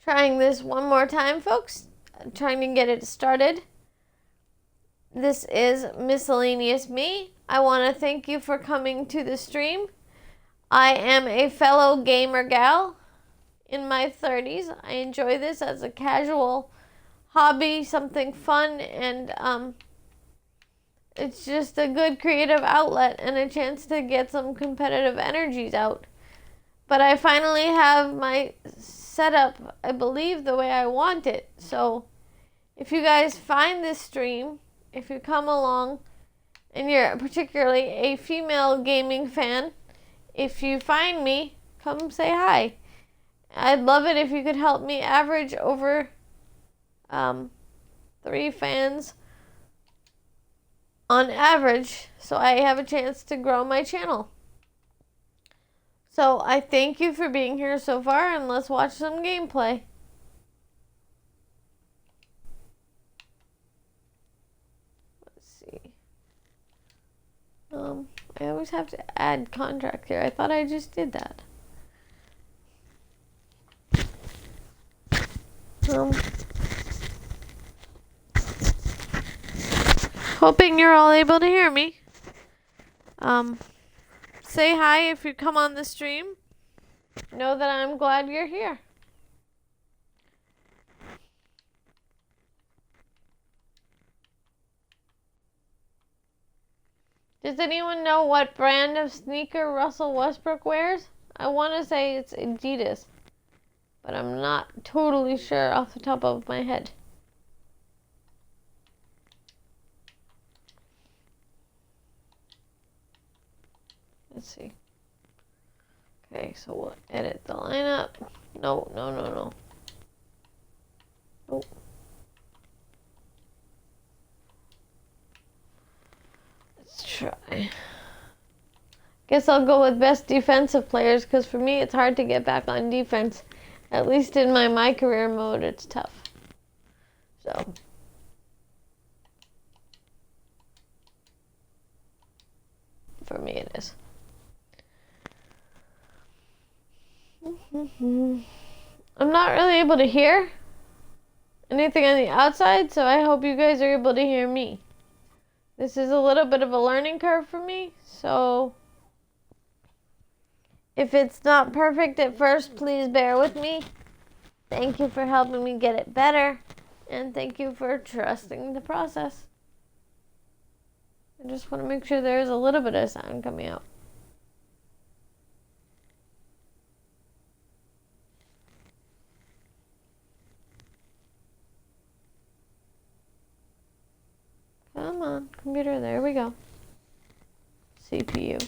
Trying this one more time, folks. Trying to get it started. This is Miscellaneous Me. I want to thank you for coming to the stream. I am a fellow gamer gal in my 30s. I enjoy this as a casual hobby, something fun, and it's just a good creative outlet and a chance to get some competitive energies out. But I finally have my setup, I believe, the way I want it. So if you guys find this stream, if you come along and you're particularly a female gaming fan, if you find me, come say hi. I'd love it if you could help me average over 3 fans on average, so I have a chance to grow my channel. So I thank you for being here so far, and let's watch some gameplay. Let's see. I always have to add contract here. I thought I just did that. Hoping you're all able to hear me. Say hi if you come on the stream. Know that I'm glad you're here. Does anyone know what brand of sneaker Russell Westbrook wears? I want to say it's Adidas, but I'm not totally sure off the top of my head. Let's see. Okay, so we'll edit the lineup. No. Nope. Let's try. Guess I'll go with best defensive players, because for me it's hard to get back on defense. At least in my career mode, it's tough. So. For me it is. I'm not really able to hear anything on the outside, so I hope you guys are able to hear me. This is a little bit of a learning curve for me, so if it's not perfect at first, please bear with me. Thank you for helping me get it better, and thank you for trusting the process. I just want to make sure there's a little bit of sound coming out. Come on, computer, there we go. CPU.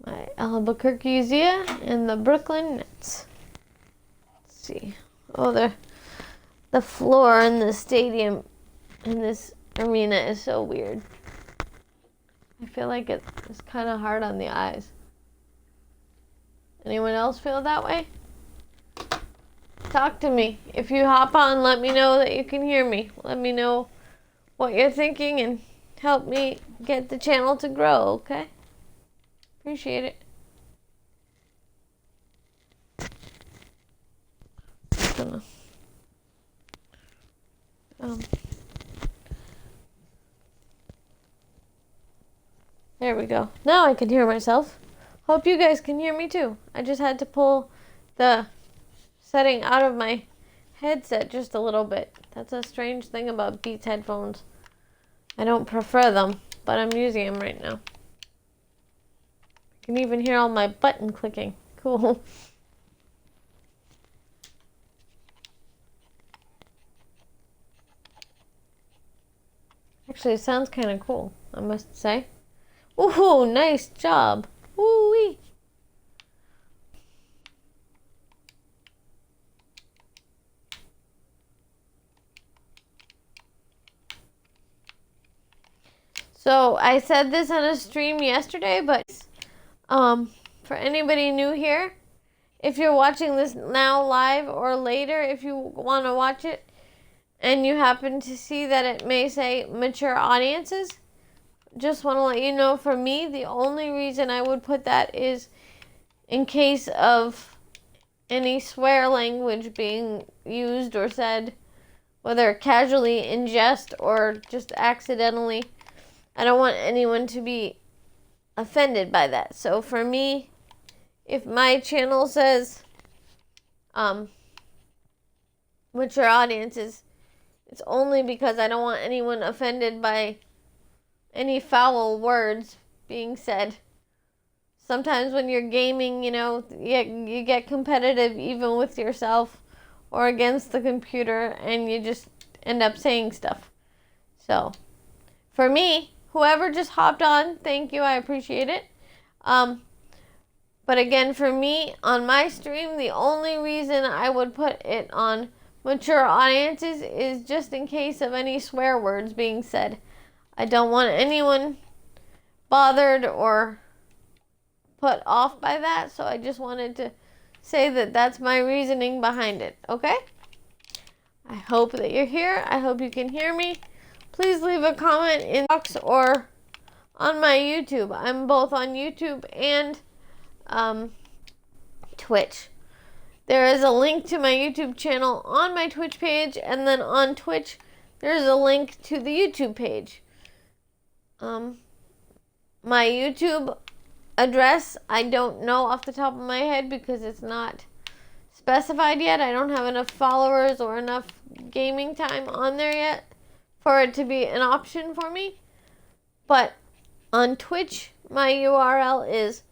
My Albuquerque Zia and the Brooklyn Nets. Let's see. Oh, the floor in the stadium in this arena is so weird. I feel like it's kind of hard on the eyes. Anyone else feel that way? Talk to me. If you hop on, let me know that you can hear me. Let me know what you're thinking and help me get the channel to grow, okay? Appreciate it. There we go. Now I can hear myself. Hope you guys can hear me too. I just had to pull the setting out of my headset just a little bit. That's a strange thing about Beats headphones. I don't prefer them, but I'm using them right now. I can even hear all my button clicking. Cool. Actually, it sounds kind of cool, I must say. Ooh, nice job. Woo-wee. So I said this on a stream yesterday, but for anybody new here, if you're watching this now live or later, if you want to watch it and you happen to see that it may say mature audiences, just want to let you know, for me, the only reason I would put that is in case of any swear language being used or said, whether casually in jest or just accidentally. I don't want anyone to be offended by that. So for me, if my channel says mature audiences, it's only because I don't want anyone offended by any foul words being said. Sometimes when you're gaming, you get competitive even with yourself or against the computer, and you just end up saying stuff. So, for me, whoever just hopped on, thank you, I appreciate it. But again, for me, on my stream, the only reason I would put it on mature audiences is just in case of any swear words being said. I don't want anyone bothered or put off by that, so I just wanted to say that that's my reasoning behind it, okay? I hope that you're here. I hope you can hear me. Please leave a comment in the box or on my YouTube. I'm both on YouTube and Twitch. There is a link to my YouTube channel on my Twitch page, and then on Twitch there's a link to the YouTube page. My YouTube address, I don't know off the top of my head because it's not specified yet. I don't have enough followers or enough gaming time on there yet for it to be an option for me. But on Twitch, my URL is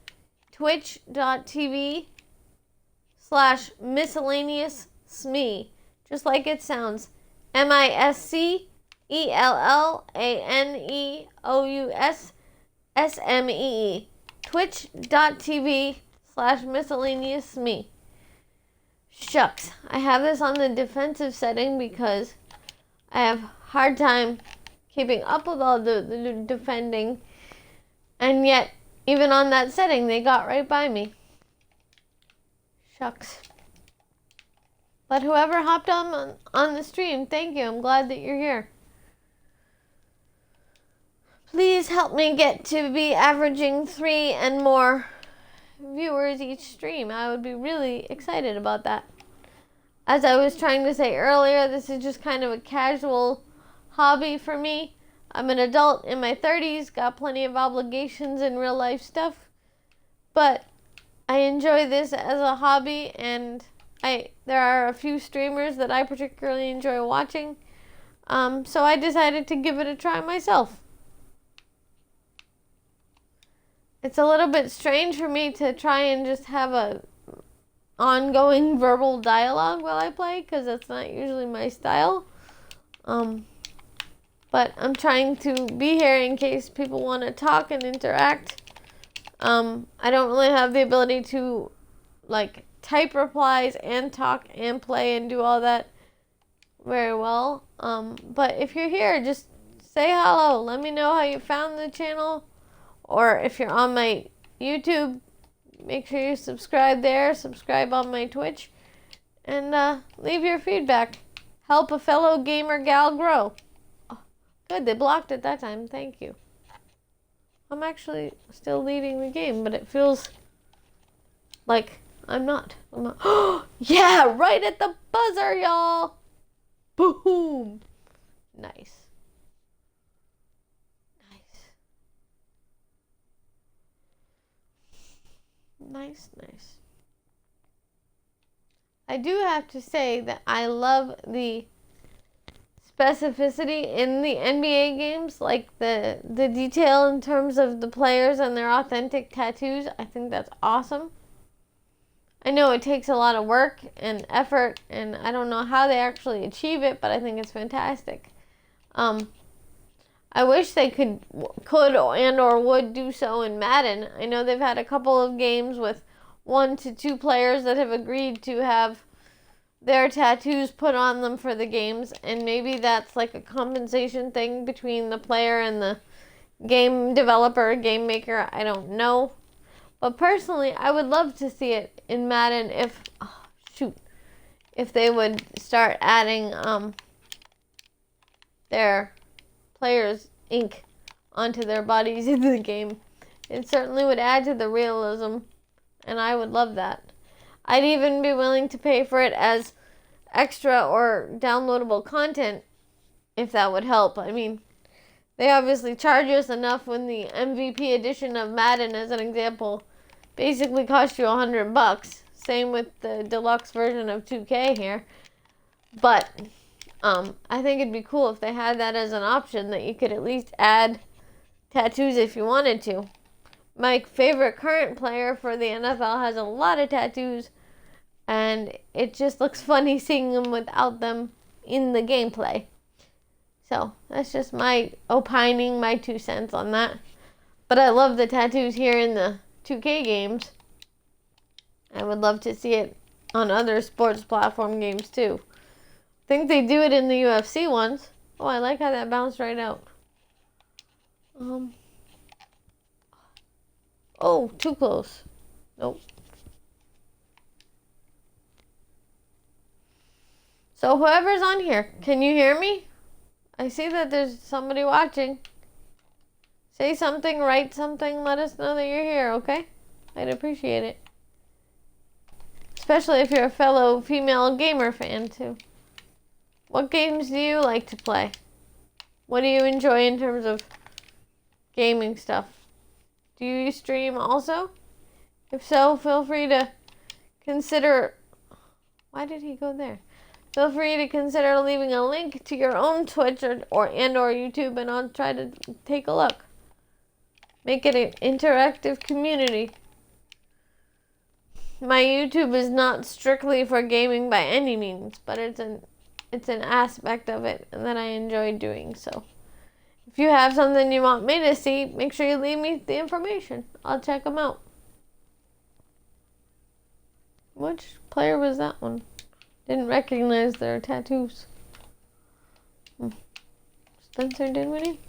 twitch.tv/miscellaneous-sme, just like it sounds. MISCELLANEOUSSMEE. Twitch.tv/miscellaneous-sme. Shucks, I have this on the defensive setting because I have hard time keeping up with all the defending, and yet even on that setting they got right by me. Shucks. But whoever hopped on the stream, thank you. I'm glad that you're here. Please help me get to be averaging 3 and more viewers each stream. I would be really excited about that. As I was trying to say earlier, this is just kind of a casual hobby for me. I'm an adult in my 30s, got plenty of obligations and real life stuff, but I enjoy this as a hobby, and there are a few streamers that I particularly enjoy watching, so I decided to give it a try myself. It's a little bit strange for me to try and just have a ongoing verbal dialogue while I play, because that's not usually my style. But I'm trying to be here in case people want to talk and interact. I don't really have the ability to type replies and talk and play and do all that very well. But if you're here, just say hello. Let me know how you found the channel. Or if you're on my YouTube, make sure you subscribe there. Subscribe on my Twitch. And leave your feedback. Help a fellow gamer gal grow. Oh, good, they blocked it that time. Thank you. I'm actually still leading the game, but it feels like I'm not. Yeah, right at the buzzer, y'all. Boom. Nice. Nice. I do have to say that I love the specificity in the NBA games, like the detail in terms of the players and their authentic tattoos. I think that's awesome. I know it takes a lot of work and effort, and I don't know how they actually achieve it, but I think it's fantastic. I wish they could and or would do so in Madden. I know they've had a couple of games with 1 to 2 players that have agreed to have their tattoos put on them for the games, and maybe that's like a compensation thing between the player and the game developer, game maker. I don't know. But personally, I would love to see it in Madden if they would start adding their players' ink onto their bodies in the game. It certainly would add to the realism, and I would love that. I'd even be willing to pay for it as extra or downloadable content if that would help. I mean, they obviously charge us enough when the MVP edition of Madden, as an example, basically cost you $100. Same with the deluxe version of 2K here. But I think it'd be cool if they had that as an option, that you could at least add tattoos if you wanted to. My favorite current player for the NFL has a lot of tattoos, and it just looks funny seeing them without them in the gameplay. So that's just my opining, my 2 cents on that. But I love the tattoos here in the 2K games. I would love to see it on other sports platform games too. I think they do it in the UFC ones. Oh, I like how that bounced right out. Oh, too close. Nope. So whoever's on here, can you hear me? I see that there's somebody watching. Say something, write something, let us know that you're here, okay? I'd appreciate it. Especially if you're a fellow female gamer fan, too. What games do you like to play? What do you enjoy in terms of gaming stuff? Do you stream also? If so, feel free to consider... Why did he go there? Feel free to consider leaving a link to your own Twitch or YouTube, and I'll try to take a look. Make it an interactive community. My YouTube is not strictly for gaming by any means, but it's an aspect of it that I enjoy doing. So if you have something you want me to see, make sure you leave me the information. I'll check them out. Which player was that one? Didn't recognize their tattoos. Spencer Dinwiddie?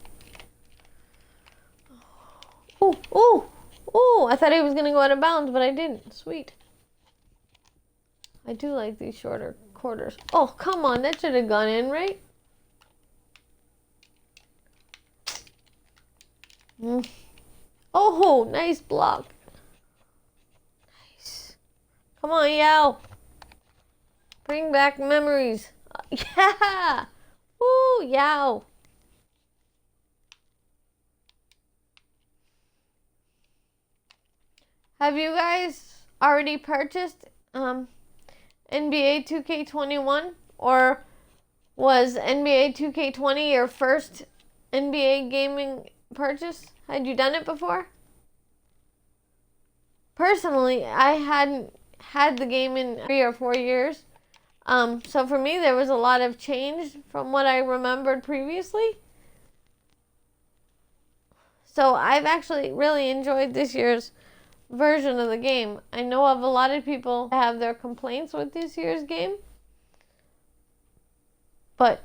Oh, I thought he was going to go out of bounds, but I didn't. Sweet. I do like these shorter quarters. Oh, come on. That should have gone in, right? Oh, nice block. Nice. Come on, Yao. Bring back memories. Yeah. Woo, Yao. Have you guys already purchased NBA 2K21? Or was NBA 2K20 your first NBA gaming purchase? Had you done it before? Personally, I hadn't had the game in 3 or 4 years. So for me, there was a lot of change from what I remembered previously. So I've actually really enjoyed this year's version of the game. I know of a lot of people have their complaints with this year's game, but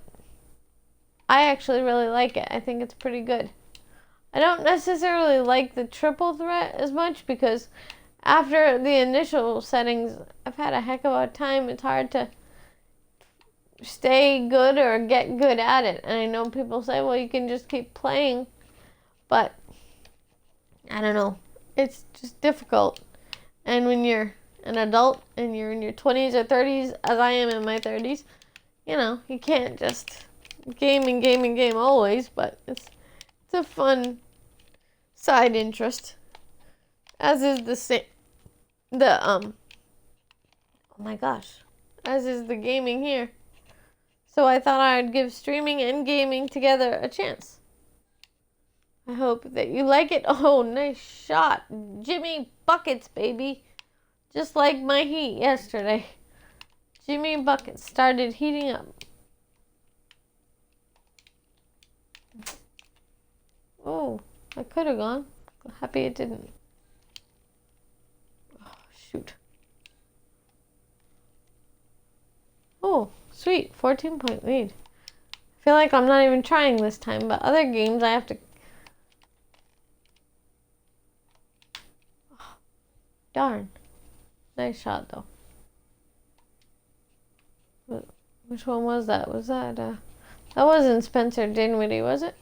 I actually really like it. I think it's pretty good. I don't necessarily like the triple threat as much because after the initial settings, I've had a heck of a time. It's hard to stay good or get good at it. And I know people say, well, you can just keep playing, but I don't know. It's just difficult. And when you're an adult and you're in your 20s or 30s, as I am in my 30s, you know, you can't just game always, but it's a fun side interest. As is oh my gosh, as is the gaming here. So I thought I'd give streaming and gaming together a chance. I hope that you like it. Oh, nice shot. Jimmy Buckets, baby. Just like my Heat yesterday. Jimmy Buckets started heating up. Oh, I could have gone. Happy it didn't. Oh, shoot. Oh, sweet. 14-point lead. I feel like I'm not even trying this time, but other games I have to... Oh, darn. Nice shot, though. Which one was that? Was that, that wasn't Spencer Dinwiddie, was it?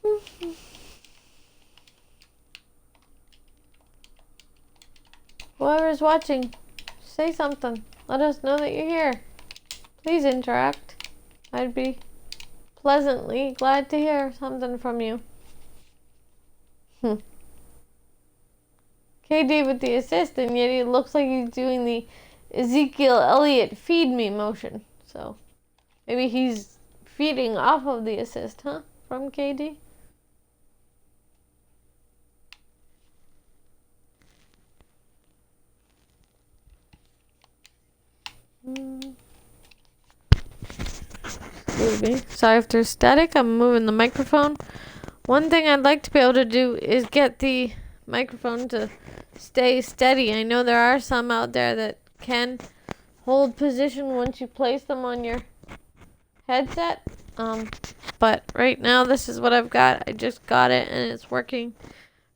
Oops. Whoever's watching, say something. Let us know that you're here. Please interact. I'd be pleasantly glad to hear something from you. KD with the assist, and yet it looks like he's doing the Ezekiel Elliott feed me motion. So maybe he's feeding off of the assist, huh? From KD. Excuse me. Sorry if there's static. I'm moving the microphone. One thing I'd like to be able to do is get the microphone to stay steady. I know there are some out there that can hold position once you place them on your headset. But right now this is what I've got. I just got it and it's working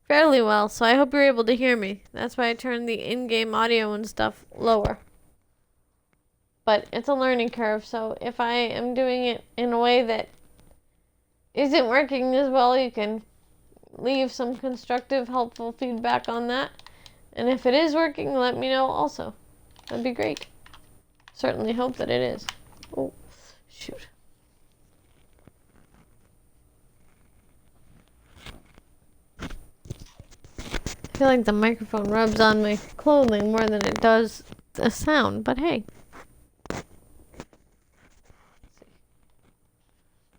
fairly well. So I hope you're able to hear me. That's why I turned the in-game audio and stuff lower. But it's a learning curve, so if I am doing it in a way that isn't working as well, you can leave some constructive, helpful feedback on that. And if it is working, let me know also. That'd be great. Certainly hope that it is. Oh, shoot. I feel like the microphone rubs on my clothing more than it does the sound, but hey.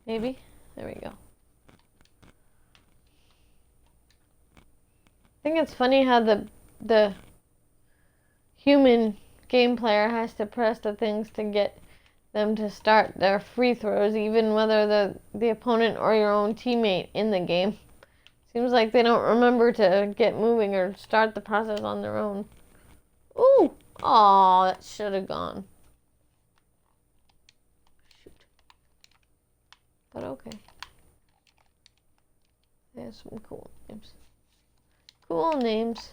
Maybe. There we go. I think it's funny how the human game player has to press the things to get them to start their free throws, even whether the opponent or your own teammate in the game. Seems like they don't remember to get moving or start the process on their own. Ooh! Aw, that should have gone. But okay. There's some cool names. Cool names.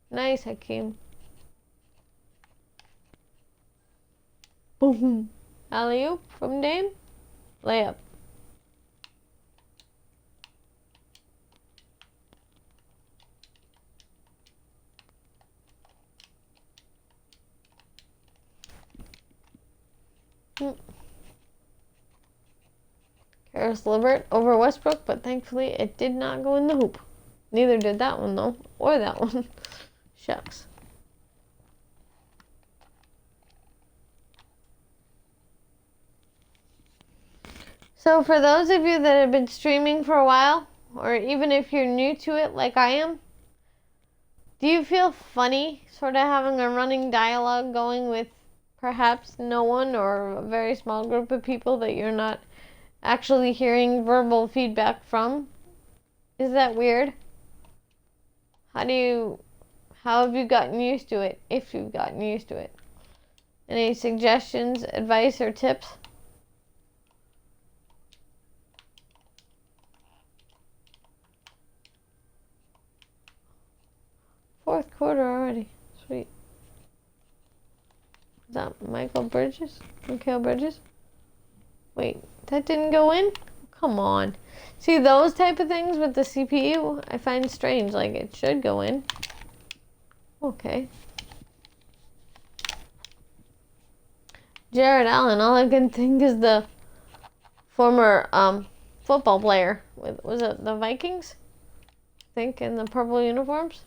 Nice, Hakeem. Boom. Alley-oop from Dame. Layup. Karis LeVert over Westbrook, but thankfully it did not go in the hoop. Neither did that one, though. Or that one. Shucks. So for those of you that have been streaming for a while, or even if you're new to it like I am, do you feel funny sort of having a running dialogue going with perhaps no one or a very small group of people that you're not actually hearing verbal feedback from? Is that weird? How have you gotten used to it, if you've gotten used to it? Any suggestions, advice, or tips? Fourth quarter already. Sweet. Is that Mikal Bridges? Wait, that didn't go in? Come on. See, those type of things with the CPU, I find strange. Like, it should go in. Okay. Jared Allen, all I can think is the former football player. Was it the Vikings? I think, in the purple uniforms.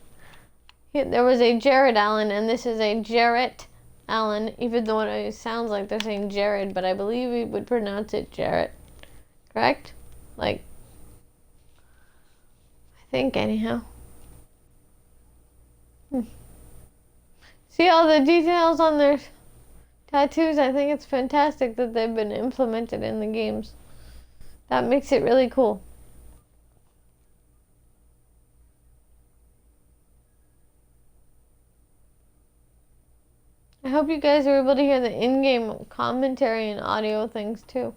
There was a Jared Allen, and this is a Jarrett Allen, even though it sounds like they're saying Jared, but I believe we would pronounce it Jarrett. Correct? Like, I think anyhow. See all the details on their tattoos? I think it's fantastic that they've been implemented in the games. That makes it really cool. I hope you guys are able to hear the in-game commentary and audio things too.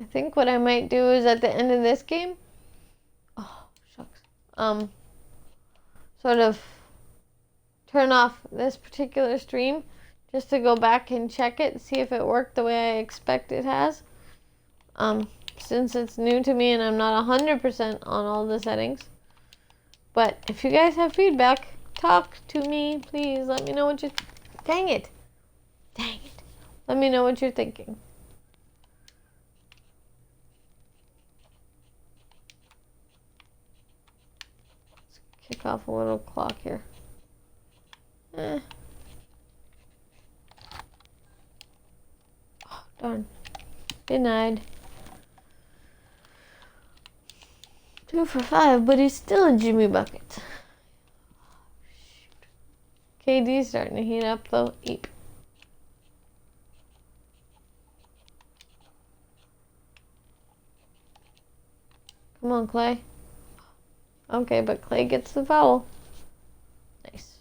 I think what I might do is at the end of this game, oh shucks, sort of turn off this particular stream just to go back and check it, see if it worked the way I expect it has. Since it's new to me and I'm not 100% on all the settings. But if you guys have feedback, talk to me, please. Let me know what you... Dang it. Let me know what you're thinking. Let's kick off a little clock here. Oh, darn. Denied. 2 for 5, but he's still a Jimmy Bucket. Shoot. KD's starting to heat up though. Eep. Come on, Clay. Okay, but Clay gets the foul. Nice.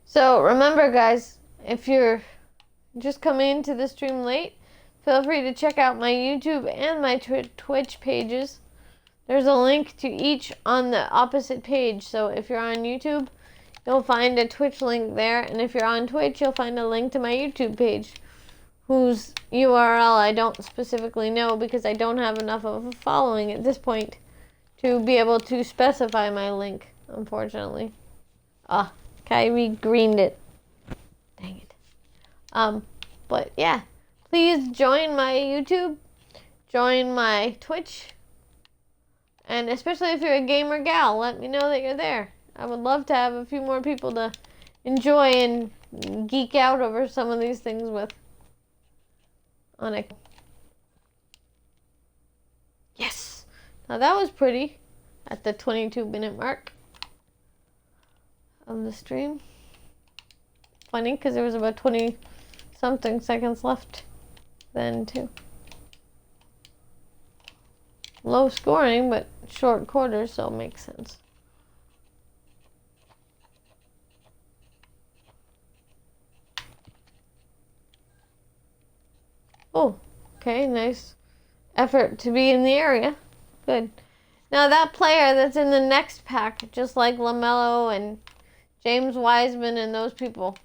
So remember, guys, if you're just coming into the stream late, feel free to check out my YouTube and my Twitch pages. There's a link to each on the opposite page. So if you're on YouTube, you'll find a Twitch link there. And if you're on Twitch, you'll find a link to my YouTube page, whose URL I don't specifically know because I don't have enough of a following at this point to be able to specify my link, unfortunately. Kyrie greened it. Dang it. But yeah, please join my YouTube, join my Twitch, and especially if you're a gamer gal, let me know that you're there. I would love to have a few more people to enjoy and geek out over some of these things with. Yes! Now that was pretty at the 22-minute mark of the stream. Funny because there was about 20 something seconds left then too. Low scoring but short quarters, so it makes sense. Oh, okay, nice effort to be in the area. Good. Now that player that's in the next pack, just like LaMelo and James Wiseman and those people,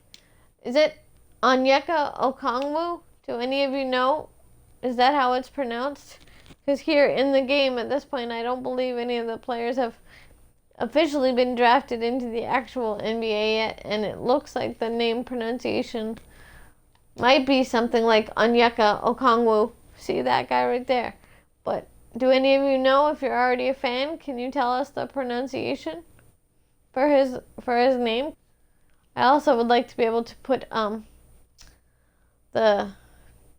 is it Onyeka Okongwu? Do any of you know? Is that how it's pronounced? Because here in the game at this point, I don't believe any of the players have officially been drafted into the actual NBA yet, and it looks like the name pronunciation might be something like Onyeka Okongwu. See that guy right there? But do any of you know, if you're already a fan, can you tell us the pronunciation for his name? I also would like to be able to put the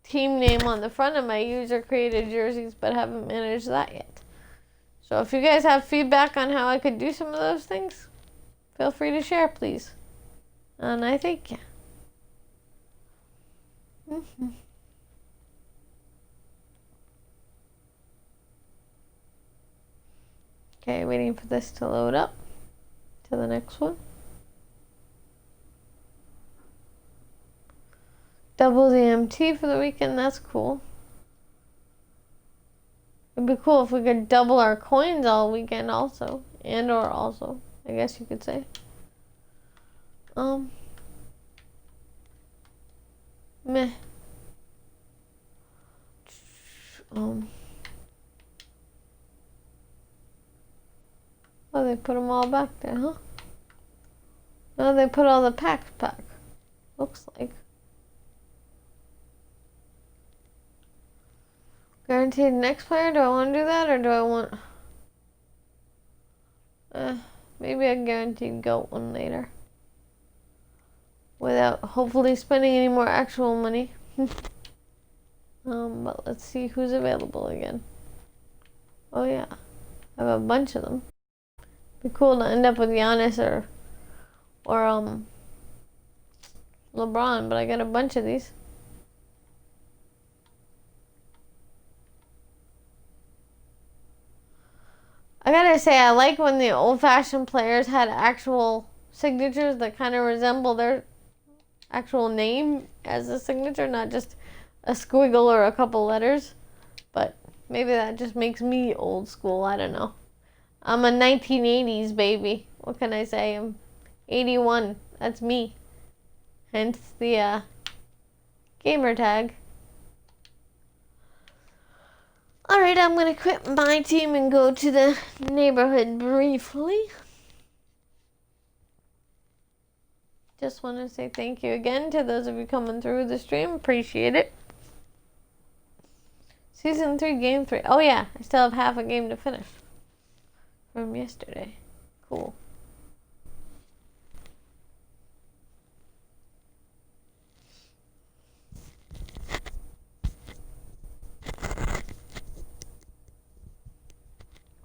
team name on the front of my user created jerseys, but haven't managed that yet. So if you guys have feedback on how I could do some of those things, feel free to share, please. And I thank you. Okay, waiting for this to load up to the next one. Double the MT for the weekend, that's cool. It'd be cool if we could double our coins all weekend also. And or also, I guess you could say. Meh. Oh, they put them all back there, huh? No, they put all the packs back. Looks like. Guaranteed next player? Do I want to do that, or do I want... maybe a guaranteed GOAT one later. Without hopefully spending any more actual money. But let's see who's available again. Oh yeah, I have a bunch of them. Be cool to end up with Giannis or LeBron, but I got a bunch of these. I gotta say, I like when the old-fashioned players had actual signatures that kind of resemble their actual name as a signature, not just a squiggle or a couple letters. But maybe that just makes me old school. I don't know. I'm a 1980s baby. What can I say? I'm 81. That's me. Hence the gamer tag. Alright, I'm gonna quit my team and go to the neighborhood briefly. Just want to say thank you again to those of you coming through the stream. Appreciate it. Season 3, Game 3. Oh yeah, I still have half a game to finish from yesterday. Cool.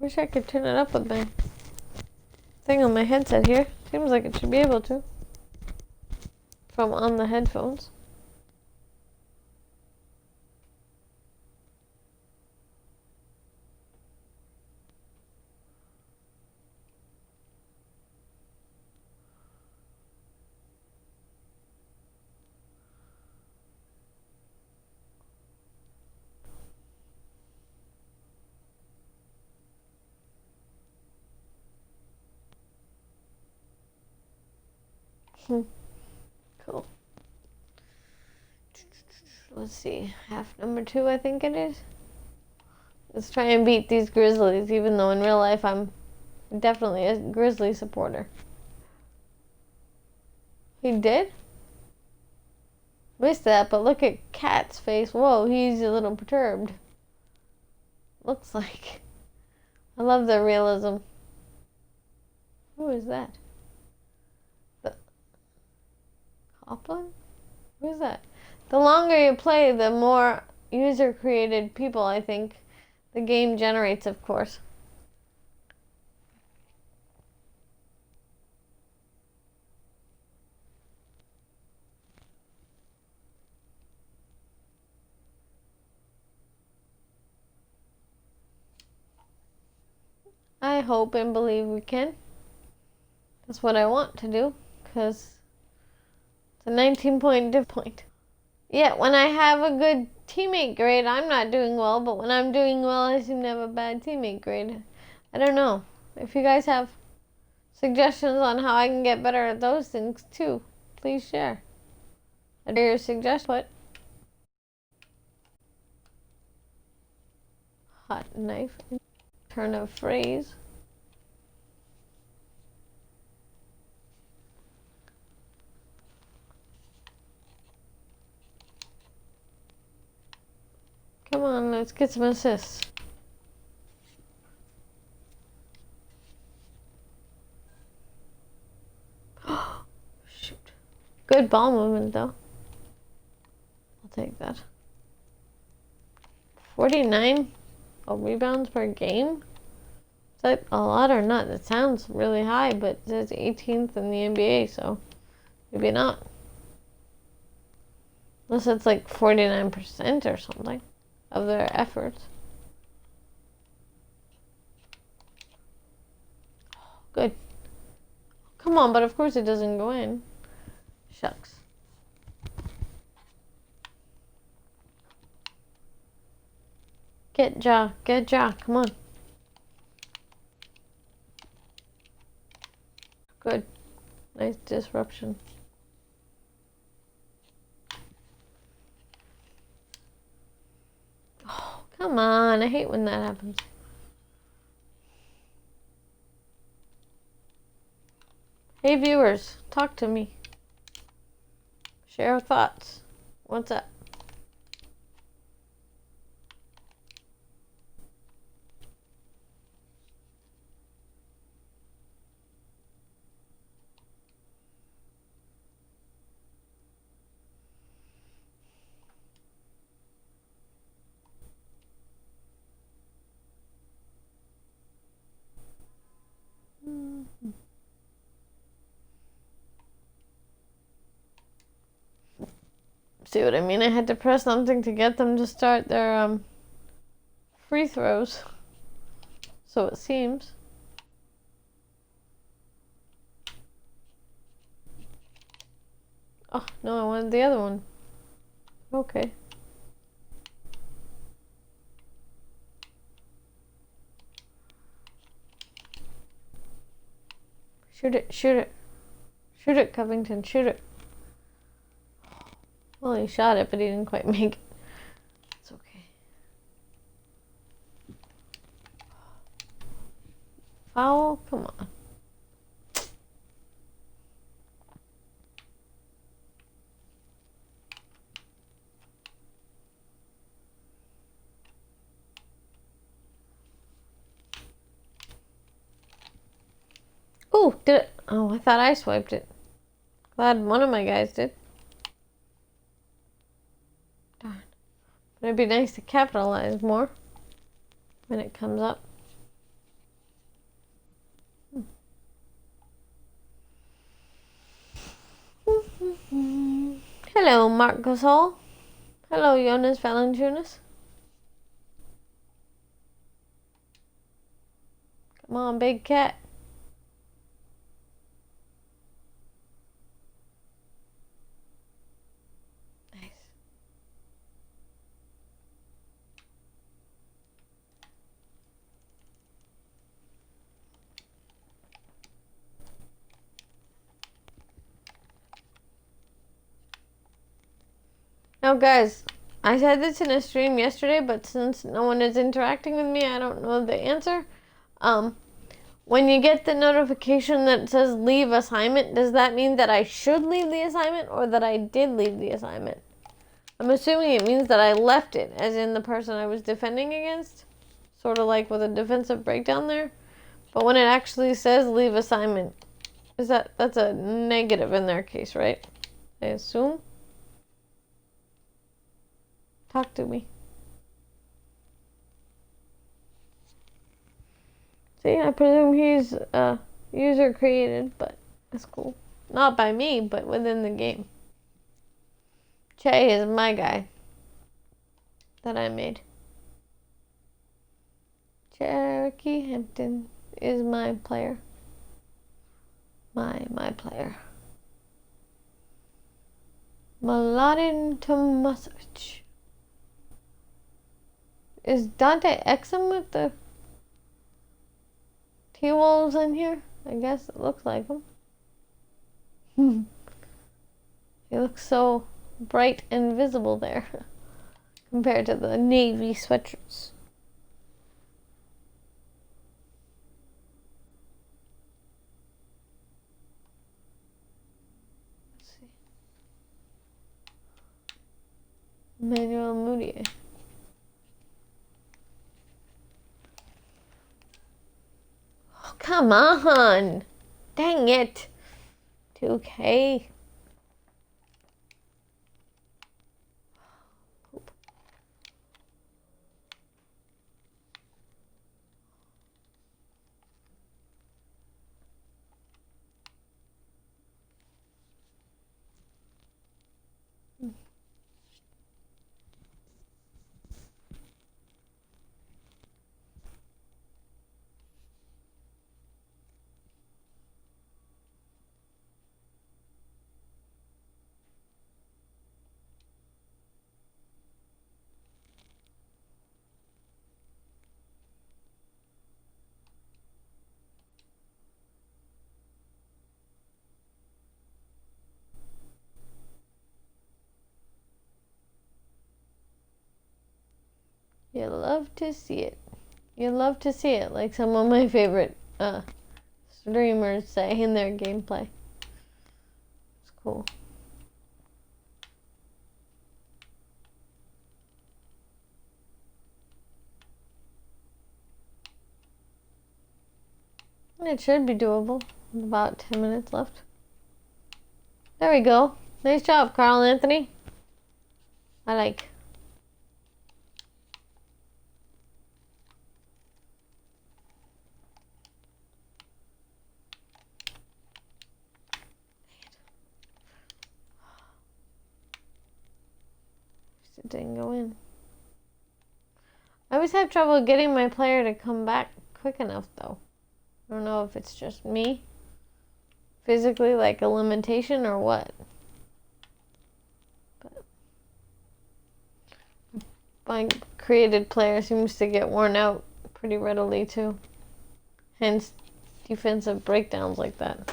Wish I could turn it up with my thing on my headset here. Seems like it should be able to. From on the headphones. Cool. Let's see. Half number 2, I think it is. Let's try and beat these Grizzlies, even though in real life I'm definitely a Grizzly supporter. He did? Missed that, but look at Cat's face. Whoa, he's a little perturbed. Looks like. I love the realism. Who is that? Hoplin? Who's that? The longer you play, the more user-created people, I think, the game generates, of course. I hope and believe we can. That's what I want to do, because it's a 19-point diff point. Yeah, when I have a good teammate grade, I'm not doing well, but when I'm doing well, I seem to have a bad teammate grade. I don't know. If you guys have suggestions on how I can get better at those things, too, please share. I'd hear your suggestion. What? Hot knife. Turn of phrase. Come on, let's get some assists. Shoot. Good ball movement, though. I'll take that. 49 rebounds per game? Is that a lot or not? That sounds really high, but it says 18th in the NBA, so maybe not. Unless it's like 49% or something of their efforts. Good. Come on, but of course it doesn't go in. Shucks. Get Ja, come on. Good. Nice disruption. Oh, come on. I hate when that happens. Hey viewers, talk to me. Share thoughts. What's up? see what I mean. I had to press something to get them to start their free throws. So it seems. Oh, no, I wanted the other one. Okay. Shoot it, shoot it. Shoot it, Covington, shoot it. Well, he shot it, but he didn't quite make it. It's okay. Foul? Come on. Oh, did it? Oh, I thought I swiped it. Glad one of my guys did. Darn. But it'd be nice to capitalize more when it comes up. Hello, Mark Gasol. Hello, Jonas Valanciunas. Come on, big cat. Nice. Now, guys, I said this in a stream yesterday, but since no one is interacting with me, I don't know the answer. When you get the notification that says leave assignment, does that mean that I should leave the assignment or that I did leave the assignment? I'm assuming it means that I left it, as in the person I was defending against. Sort of like with a defensive breakdown there. But when it actually says leave assignment, that's a negative in their case, right? I assume? Talk to me. See, I presume he's user created, but that's cool. Not by me, but within the game. Che is my guy that I made. Cherokee Hampton is my player. My player. Mladen Tomasovic. Is Dante Exum with the T-Wolves in here? I guess it looks like him. He looks so bright and visible there compared to the navy sweatshirts. Let's see. Emmanuel Mudiay. Oh, come on! Dang it! 2K. You love to see it. You love to see it, like some of my favorite streamers say in their gameplay. It's cool. It should be doable. About 10 minutes left. There we go. Nice job, Carl Anthony. I like. It didn't go in. I always have trouble getting my player to come back quick enough, though. I don't know if it's just me, physically, like a limitation, or what. But my created player seems to get worn out pretty readily, too. Hence, defensive breakdowns like that.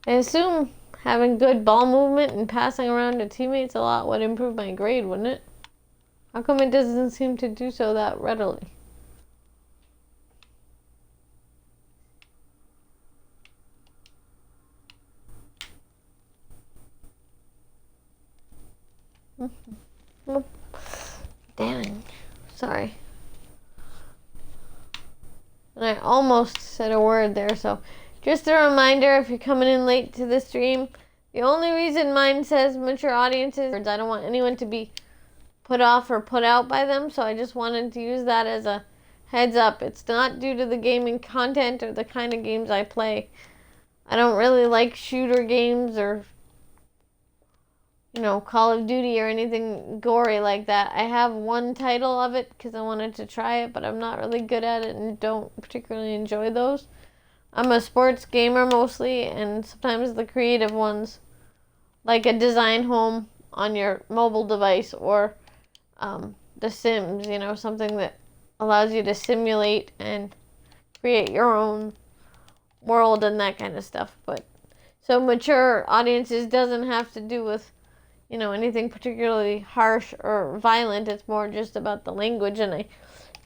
I assume having good ball movement and passing around to teammates a lot would improve my grade, wouldn't it? How come it doesn't seem to do so that readily? Damn. Sorry. And I almost said a word there, so just a reminder, if you're coming in late to the stream, the only reason mine says mature audiences is I don't want anyone to be put off or put out by them, so I just wanted to use that as a heads up. It's not due to the gaming content or the kind of games I play. I don't really like shooter games or, Call of Duty or anything gory like that. I have one title of it because I wanted to try it, but I'm not really good at it and don't particularly enjoy those. I'm a sports gamer mostly, and sometimes the creative ones, like a design home on your mobile device, or The Sims, something that allows you to simulate and create your own world and that kind of stuff. But so mature audiences doesn't have to do with anything particularly harsh or violent. It's more just about the language, and I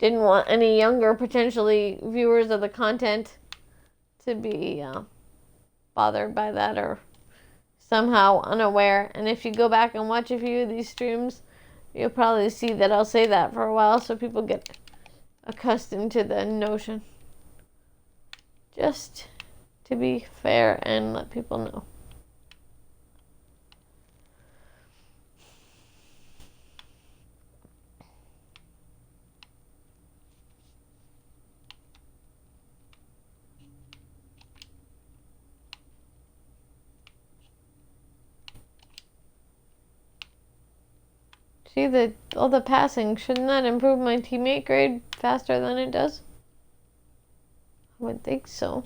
didn't want any younger potentially viewers of the content to be bothered by that or somehow unaware. And if you go back and watch a few of these streams, you'll probably see that I'll say that for a while so people get accustomed to the notion. Just to be fair and let people know. See, all the passing, shouldn't that improve my teammate grade faster than it does? I would think so.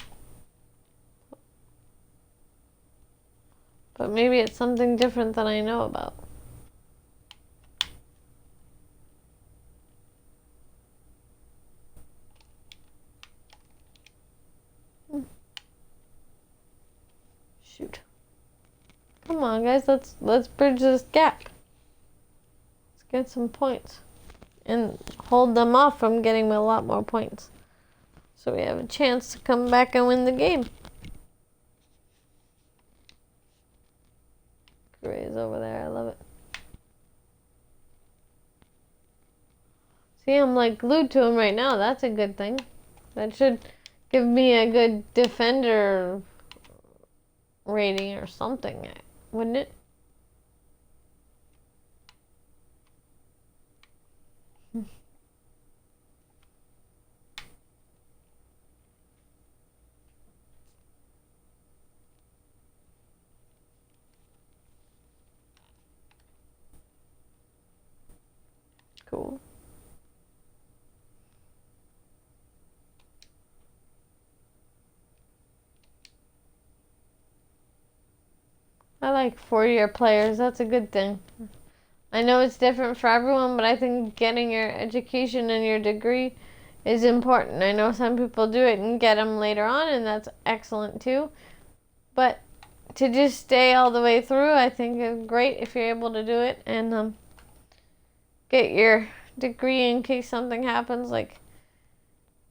But maybe it's something different than I know about. Shoot. Come on, guys, let's bridge this gap. Get some points and hold them off from getting a lot more points, so we have a chance to come back and win the game. Gray's over there. I love it. See, I'm like glued to him right now. That's a good thing. That should give me a good defender rating or something, wouldn't it? Cool. I like 4-year players. That's a good thing. I know it's different for everyone, but I think getting your education and your degree is important. I know some people do it and get them later on, and that's excellent too. But to just stay all the way through, I think is great if you're able to do it and get your degree in case something happens, like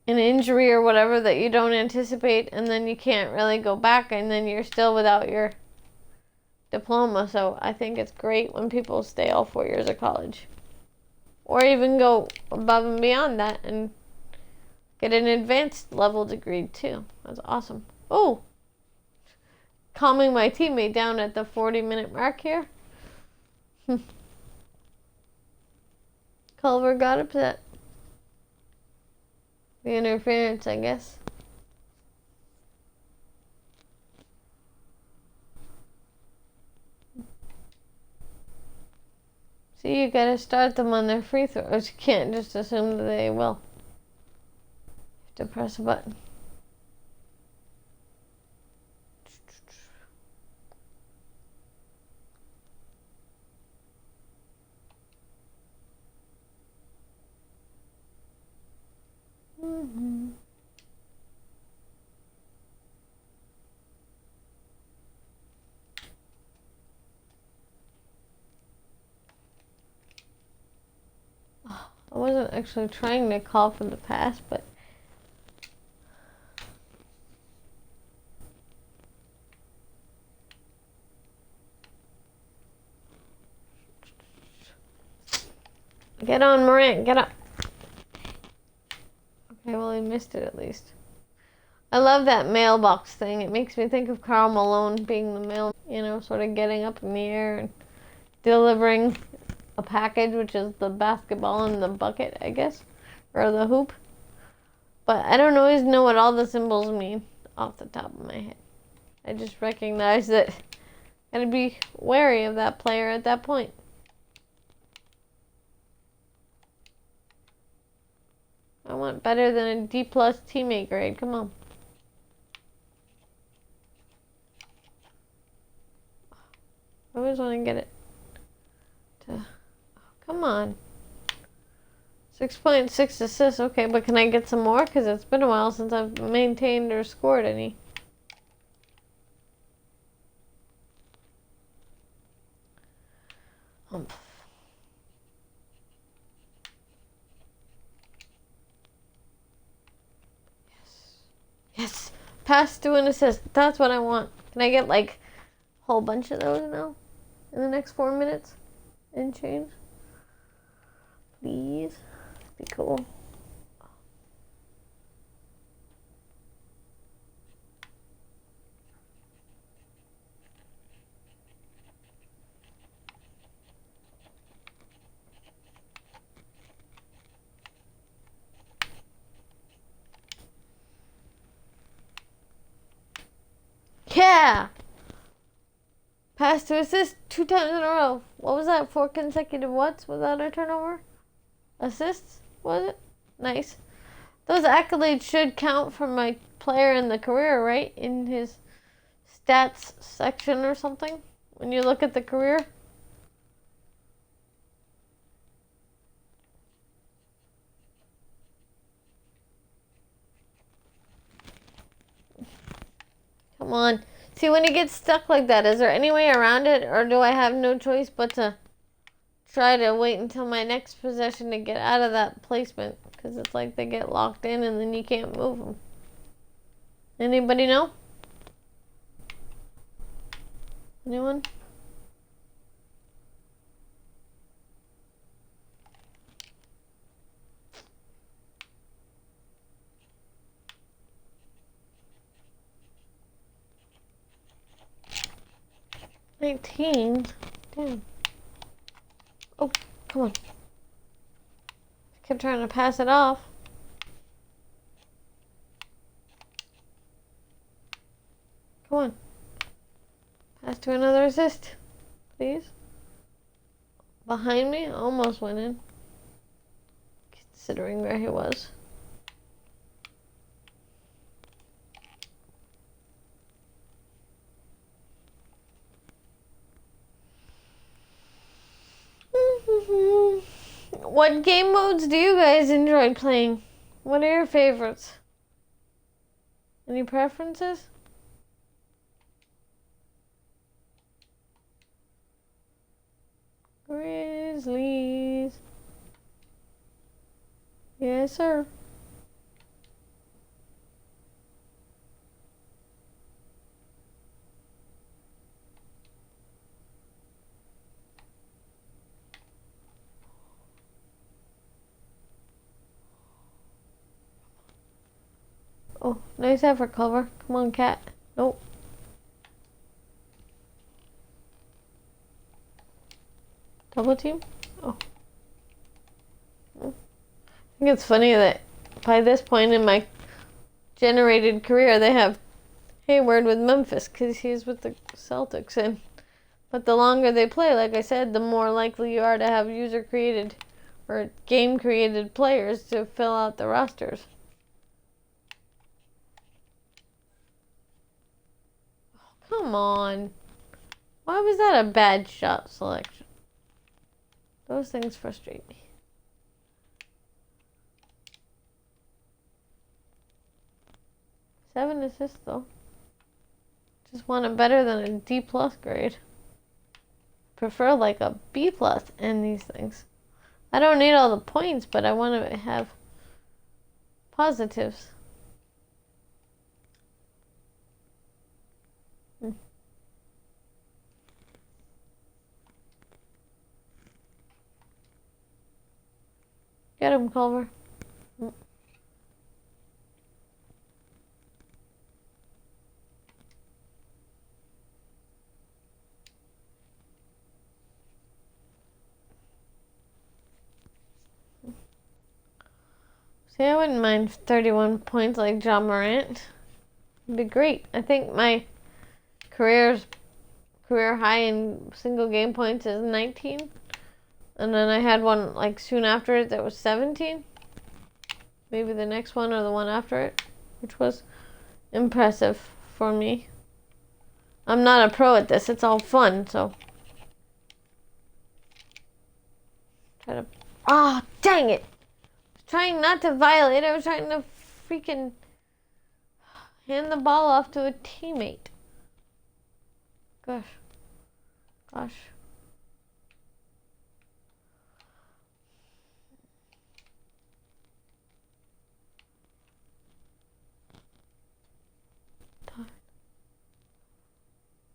an injury or whatever that you don't anticipate, and then you can't really go back, and then you're still without your diploma. So I think it's great when people stay all 4 years of college, or even go above and beyond that and get an advanced level degree too. That's awesome. Oh, calming my teammate down at the 40-minute mark here. Culver got upset. The interference, I guess. See, you gotta start them on their free throws. You can't just assume that they will. You have to press a button. Mm-hmm. I wasn't actually trying to call for the pass, but get on, Morant, get up. Okay, well, he missed it at least. I love that mailbox thing. It makes me think of Karl Malone being the mail, sort of getting up in the air and delivering a package, which is the basketball in the bucket, I guess, or the hoop. But I don't always know what all the symbols mean off the top of my head. I just recognize that I gotta be wary of that player at that point. I want better than a D+ teammate grade. Come on. I always want to get it to... Come on. 6.6 assists. Okay, but can I get some more? Because it's been a while since I've maintained or scored any. Yes. Pass to an assist. That's what I want. Can I get like a whole bunch of those now? In the next 4 minutes? And change? Please. Be cool. Yeah! Pass to assist 2 times in a row. What was that? 4 consecutive whats without a turnover? Assists? Was it? Nice. Those accolades should count for my player in the career, right? In his stats section or something. When you look at the career. Come on. See, when it gets stuck like that, is there any way around it? Or do I have no choice but to try to wait until my next possession to get out of that placement? Because it's like they get locked in and then you can't move them. Anybody know? Anyone? $19. Damn. Oh, come on. I kept trying to pass it off. Come on. Pass to another assist. Please. Behind me. Almost went in. Considering where he was. What game modes do you guys enjoy playing? What are your favorites? Any preferences? Grizzlies. Yes, sir. Oh, nice effort, Culver. Come on, cat. Nope. Double team? Oh. I think it's funny that by this point in my generated career, they have Hayward with Memphis because he's with the Celtics, and But the longer they play, like I said, the more likely you are to have user-created or game-created players to fill out the rosters. Oh, come on. Why was that a bad shot selection? Those things frustrate me. 7 assists, though. Just want it better than a D+ grade. Prefer like a B+ in these things. I don't need all the points, but I want to have positives. Get him, Culver. See, I wouldn't mind 31 points like Ja Morant. It'd be great. I think my career high in single game points is 19. And then I had one like soon after it that was 17. Maybe the next one or the one after it, which was impressive for me. I'm not a pro at this. It's all fun, so. Try to. Oh, dang it! Trying not to violate. I was trying to freaking hand the ball off to a teammate. Gosh.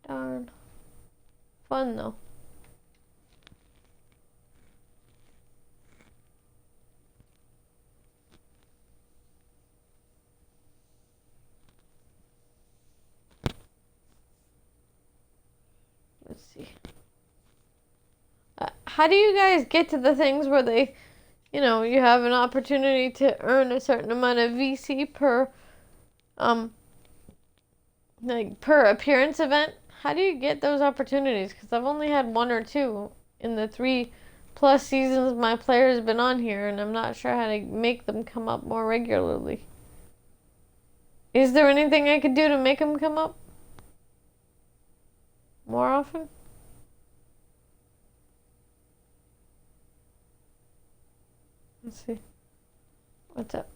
Darn. Fun though. Let's see. How do you guys get to the things where they, you have an opportunity to earn a certain amount of VC per, per appearance event? How do you get those opportunities? Because I've only had 1 or 2 in the 3+ seasons my player's been on here, and I'm not sure how to make them come up more regularly. Is there anything I could do to make them come up more often? Let's see. What's up?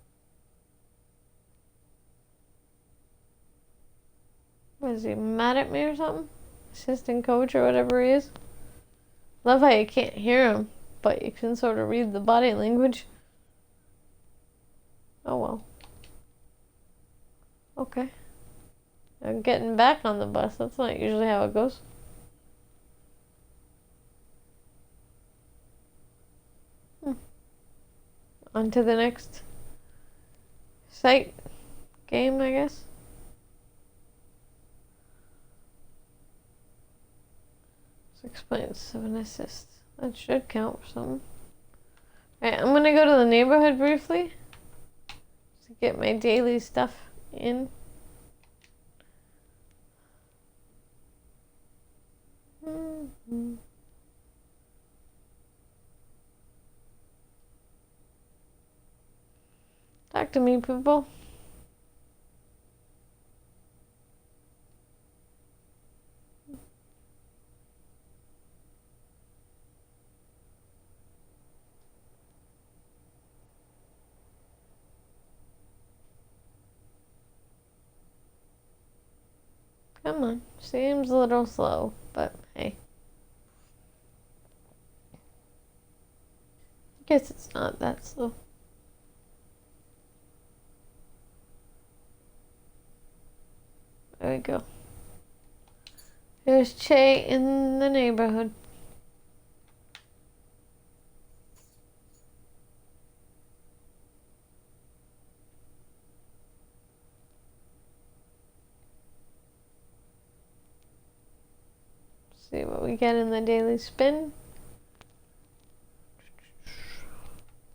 Is he mad at me or something? Assistant coach or whatever he is. Love how you can't hear him, but you can sort of read the body language. Oh well. Okay. I'm getting back on the bus. That's not usually how it goes. On to the next site game, I guess. 6 points, 7 assists. That should count for something. Alright, I'm gonna go to the neighborhood briefly to get my daily stuff in. Talk to me, people. Come on. Seems a little slow, but hey. Guess it's not that slow. There we go. There's Che in the neighborhood. See what we get in the daily spin.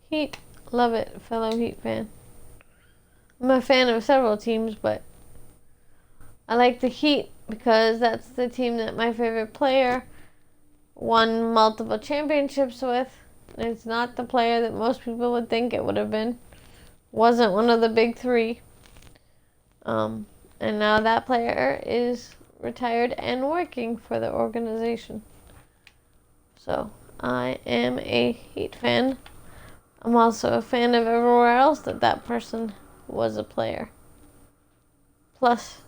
Heat. Love it, fellow Heat fan. I'm a fan of several teams, but I like the Heat because that's the team that my favorite player won multiple championships with. It's not the player that most people would think it would have been. Wasn't one of the big three. And now that player is retired and working for the organization. So I am a Heat fan. I'm also a fan of everywhere else that person was a player. Plus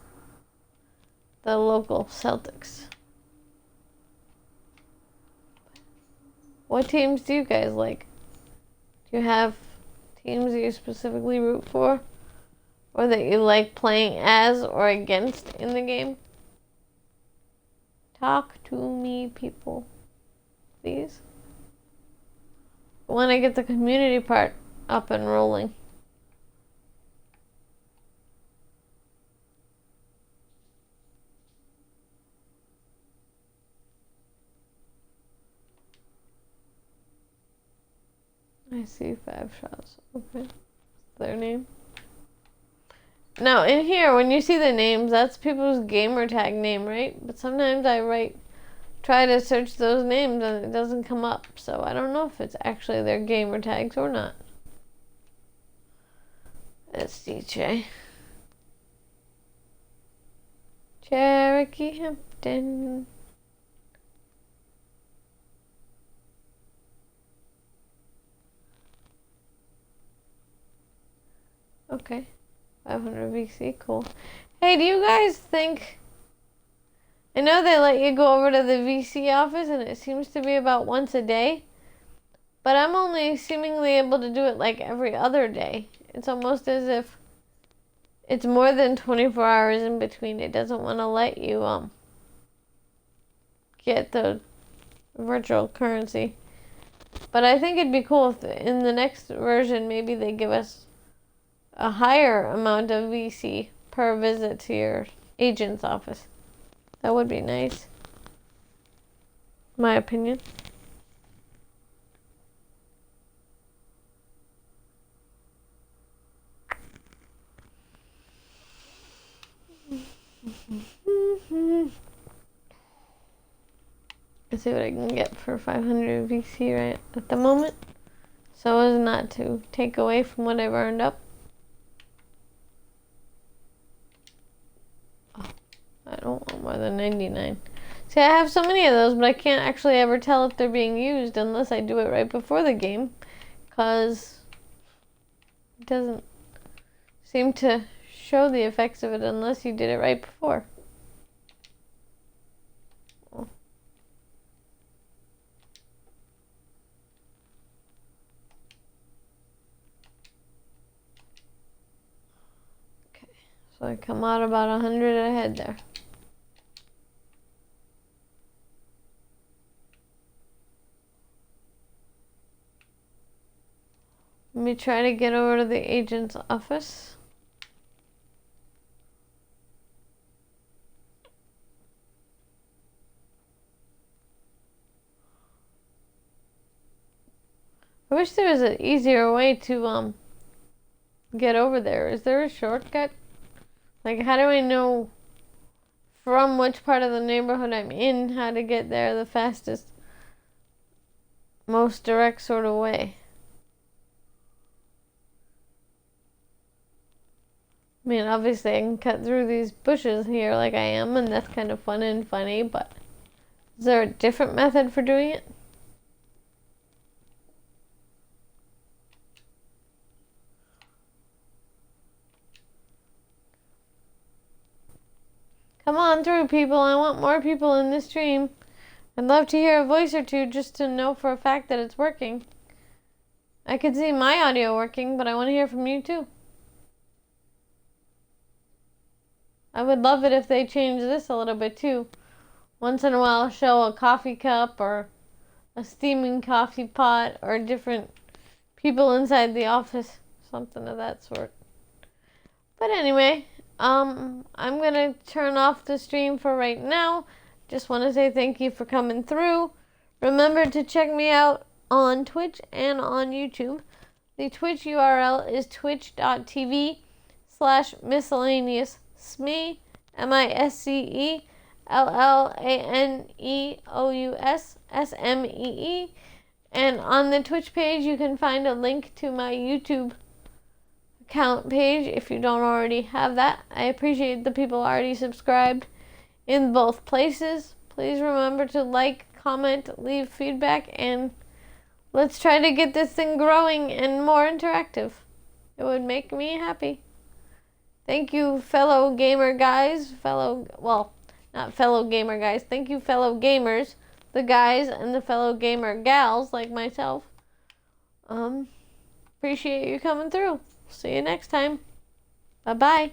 the local Celtics. What teams do you guys like? Do you have teams that you specifically root for? Or that you like playing as or against in the game? Talk to me, people. Please. When I get the community part up and rolling. I see 5 shots. Okay. Their name. Now, in here, when you see the names, that's people's gamer tag name, right? But sometimes I try to search those names and it doesn't come up. So I don't know if it's actually their gamer tags or not. It's DJ. Cherokee Hampton. Okay. 500 VC, cool. Hey, do you guys think... I know they let you go over to the VC office and it seems to be about once a day. But I'm only seemingly able to do it like every other day. It's almost as if it's more than 24 hours in between. It doesn't want to let you get the virtual currency. But I think it'd be cool if in the next version maybe they give us a higher amount of VC per visit to your agent's office. That would be nice. My opinion. Let's see what I can get for 500 VC right at the moment, so as not to take away from what I've earned up. Oh, I don't want more than 99. See, I have so many of those, but I can't actually ever tell if they're being used unless I do it right before the game, because it doesn't seem to show the effects of it unless you did it right before. So I come out about 100 ahead there. Let me try to get over to the agent's office. I wish there was an easier way to get over there. Is there a shortcut? Like, how do I know from which part of the neighborhood I'm in how to get there the fastest, most direct sort of way? I mean, obviously I can cut through these bushes here like I am, and that's kind of fun and funny, but is there a different method for doing it? Come on through, people. I want more people in this stream. I'd love to hear a voice or two just to know for a fact that it's working. I could see my audio working, but I want to hear from you too. I would love it if they changed this a little bit too. Once in a while show a coffee cup or a steaming coffee pot or different people inside the office. Something of that sort. But anyway, I'm going to turn off the stream for right now. Just want to say thank you for coming through. Remember to check me out on Twitch and on YouTube. The Twitch URL is twitch.tv/miscellaneoussme, MISCE. LLANEOUSSMEE. And on the Twitch page, you can find a link to my YouTube account page if you don't already have that. I appreciate the people already subscribed in both places. Please remember to like, comment, leave feedback, and let's try to get this thing growing and more interactive. It would make me happy. Thank you, fellow gamer guys. Not fellow gamer guys. Thank you, fellow gamers. The guys and the fellow gamer gals like myself. Appreciate you coming through. See you next time. Bye-bye.